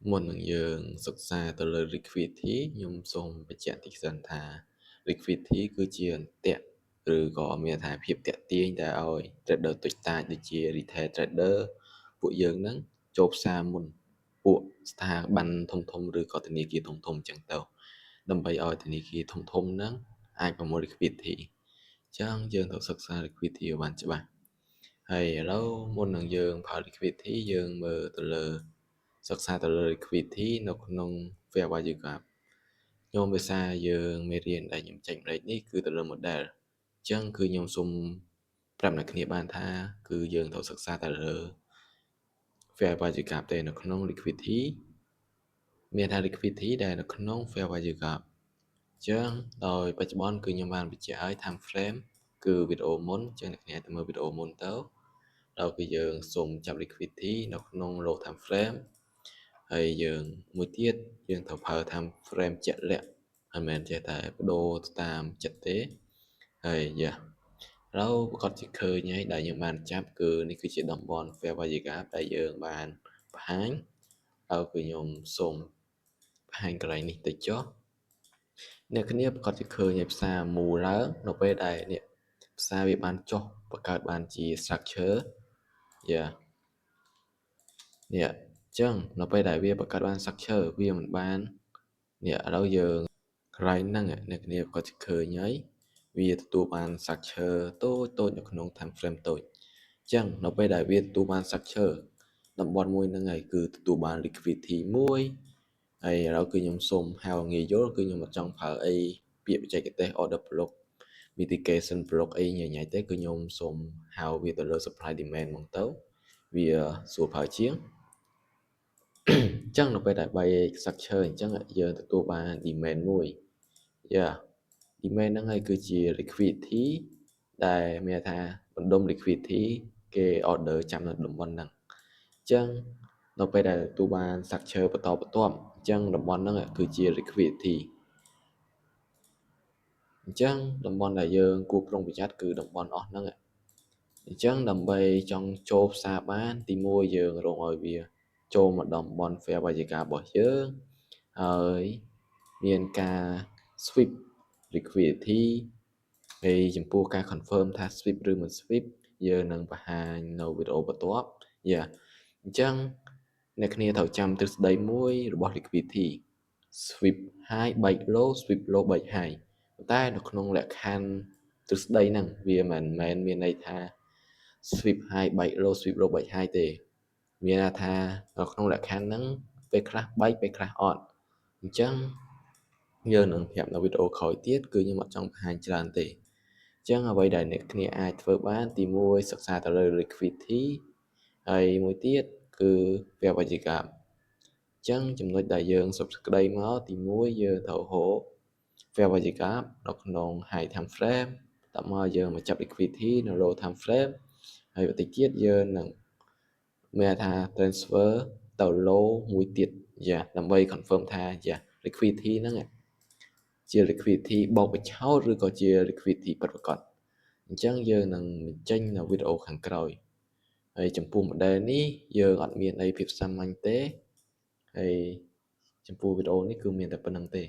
មុននឹងយើងសិក្សាទៅលើ liquidity ខ្ញុំសូមបញ្ជាក់តិចសិនថា liquidity គឺជាអន្ទាក់ឬក៏មានថាភាពតាក់ទាញដែលឲ្យ trader ទុចតាចដូចជា retail trader ពួកយើងហ្នឹងចូលផ្សារមុនពួកស្ថាប័នធំៗឬក៏ធនាគារធំៗអញ្ចឹងទៅដើម្បីឲ្យធនាគារធំៗហ្នឹងអាចប្រមូល liquidity អញ្ចឹងយើងត្រូវសិក្សា liquidity ឲ្យបានច្បាស់ហើយឥឡូវមុននឹងយើងប្រើ liquidity យើងមើលទៅលើសិក្សាទៅលើ liquidity នៅក្នុង fair value gap ខ្ញុំភាសាយើងមេរៀនដែលខ្ញុំចែកម្លេចនេះគឺទៅលើ model អញ្ចឹងគឺខ្ញុំសូមប្រាប់អ្នកគ្នាបានថាគឺយើងត្រូវសិក្សាទៅលើ fair value gap ទេនៅក្នុង liquidity មានថា liquidity ដែលនៅក្នុង fair value gap អញ្ចឹងដោយបច្ចុប្បន្នគឺខ្ញុំបានបញ្ជាក់ឲ្យ time frame គឺវីដេអូមុនអញ្ចឹងអ្នកគ្នាទៅមើលវីដេអូមុនទៅដល់គឺយើងសូមចាប់ liquidity នៅក្នុង low time frame ហើយយើងមួយទៀតយើងត្រូវប្រើ time frame ជាក់លាក់មិនមែនចេះតែបដូរតាមចិត្តទេហើយយ៉ាឥឡូវប្រកាសជាឃើញហើយដែលយើងបានចាប់គឺនេះគឺជាតំបន់ fair value gap ដែលយើងបានបង្ហាញហើយគឺខ្ញុំសូមបង្ហាញកន្លែងនេះតិចចុះអ្នកគ្នាប្រកាសជាឃើញឯផ្សារមូលឡើងនៅពេលដែលនេះផ្សារវាបានចុះបង្កើតបានជា structure យ៉ានេះអញ្ចឹងនៅពេលដែលវាបង្កើតបាន structure វាមិនបាននេះឥឡូវយើងកន្លែងហ្នឹងអ្នកគ្នាប្រកាសជាឃើញហើយវាទទួលបាន structure តូចនៅក្នុង time frame តូចអញ្ចឹងនៅពេលដែលវាទទួលបាន structure តំបន់មួយហ្នឹងហើយគឺទទួលបាន liquidity មួយហើយឥឡូវគឺខ្ញុំសូមហៅងាយយល់គឺខ្ញុំអត់ចង់ប្រើអីពាក្យបច្ចេកទេស order block mitigation block អីញ៉ៃទេគឺខ្ញុំសូមហៅវាទៅលើ supply demand ហ្មងទៅវាស្រួលប្រើជាងអញ្ចឹងនៅពេលដែលបែក structure អញ្ចឹងយើងទទួលបាន demand មួយ demand ហ្នឹងហើយគឺជា liquidity ដែលមានថាបណ្ដុំ liquidity គេ order ចាំនៅតំបន់ហ្នឹងអញ្ចឹងនៅពេលដែលទទួលបាន structure បន្តបន្ទាប់អញ្ចឹងតំបន់ហ្នឹងគឺជា liquidity អញ្ចឹងតំបន់ដែលយើងគួរប្រុងប្រយ័ត្នគឺតំបន់អស់ហ្នឹងអញ្ចឹងដើម្បីចង់ចូលផ្សារបានទី1យើងរងឲ្យវាចូលមកតំបន់ fair value gap របស់យើងហើយមានការ sweep liquidity ហើយចំពោះការ confirm ថា sweep ឬមិន sweep យើងនឹងបង្ហាញនៅវីដេអូបន្ទាប់អញ្ចឹងអ្នកគ្នាត្រូវចាំទ្រឹស្ដីមួយរបស់ liquidity sweep high break low sweep low break high តែនៅក្នុងលក្ខខណ្ឌទ្រឹស្ដីហ្នឹងវាមិនមែនមានន័យថា sweep high break low sweep low break high ទេមានថានៅក្នុងលក្ខខណ្ឌហ្នឹងពេលខ្លះបែកពេលខ្លះអត់អញ្ចឹងយើងនឹងប្រាប់នៅវីដេអូក្រោយទៀតគឺខ្ញុំអត់ចង់បង្ហាញច្រើនទេអញ្ចឹងអ្វីដែលអ្នកគ្នាអាចធ្វើបានទី1សិក្សាទៅលើ liquidity ហើយមួយទៀតគឺ fair value gap អញ្ចឹងចំណុចដែលយើងសុបក្តីមកទី1យើងត្រូវហៅ fair value gap នៅក្នុង high time frame តមកយើងមកចាប់ liquidity នៅ low time frame ហើយបន្តិចទៀតយើងនឹងមានថា transfer ទៅ low មួយទៀតដើម្បី confirm ថា liquidity ហ្នឹងជា liquidity បោកបញ្ឆោតឬក៏ជា liquidity ពិតប្រាកដអញ្ចឹងយើងនឹងបញ្ចេញនៅវីដេអូខាងក្រោយហើយចំពោះ model នេះយើងអត់មានអីភាពសាមញ្ញទេហើយចំពោះវីដេអូនេះគឺមានតែប៉ុណ្្នឹងទេ